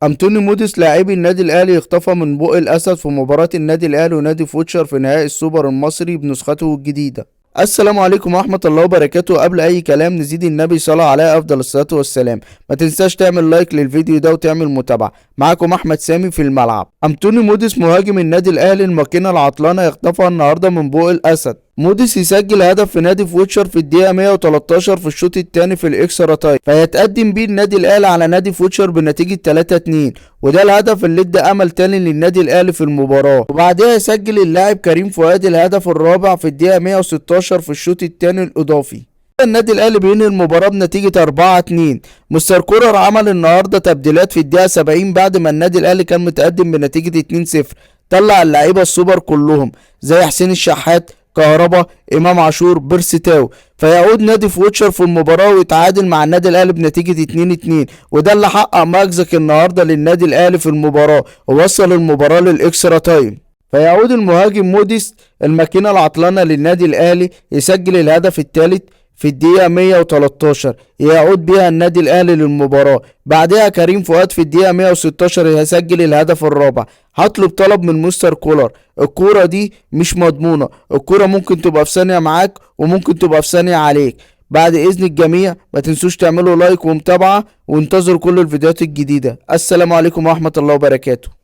أنطوني موديس لاعبي النادي الأهلي اختفى من بوق الأسد في مباراة النادي الأهلي ونادي فوتشر في نهائي السوبر المصري بنسخته الجديدة. السلام عليكم ورحمة الله وبركاته. قبل أي كلام نزيد النبي صلى عليه أفضل الصلاة والسلام. ما تنساش تعمل لايك للفيديو ده وتعمل متابعة. معاكم أحمد سامي في الملعب. أنطوني موديس مهاجم النادي الأهلي الماكينة العطلانة اختفى النهاردة من بوق الأسد. موديس يسجل هدف في نادي فوتشر في الدقيقة 113 في الشوط الثاني في الإكسترا تايم، فيتقدم بيه النادي الأهلي على نادي فوتشر بنتيجة 3-2، وده الهدف اللي ادى أمل تاني للنادي الأهلي في المباراة. وبعدها يسجل اللاعب كريم فؤاد الهدف الرابع في الدقيقة 116 في الشوط الثاني الإضافي. النادي الاهلي بينهي المباراه بنتيجه 4-2. مستر كولر عمل النهارده تبديلات في الدقيقه 70 بعد ما النادي الاهلي كان متقدم بنتيجه 2-0. طلع اللعيبه السوبر كلهم زي حسين الشحات، كهربا، امام عاشور، بيرسي تاو، فيعود نادي فوتشر في المباراه ويتعادل مع النادي الاهلي بنتيجه 2-2، وده اللي حقق مأزق النهارده للنادي الاهلي في المباراه ووصل المباراه للاكسترا تايم. فيعود المهاجم موديس الماكينه العطلانه للنادي الاهلي يسجل الهدف الثالث في الدقيقة 113 يعود بها النادي الأهلي للمباراة. بعدها كريم فؤاد في الدقيقة 116 يسجل الهدف الرابع. هطلب طلب من مستر كولر، الكورة دي مش مضمونة، الكورة ممكن تبقى في ثانية معاك وممكن تبقى في ثانية عليك. بعد إذن الجميع ما تنسوش تعملوا لايك ومتابعة وانتظروا كل الفيديوهات الجديدة. السلام عليكم ورحمة الله وبركاته.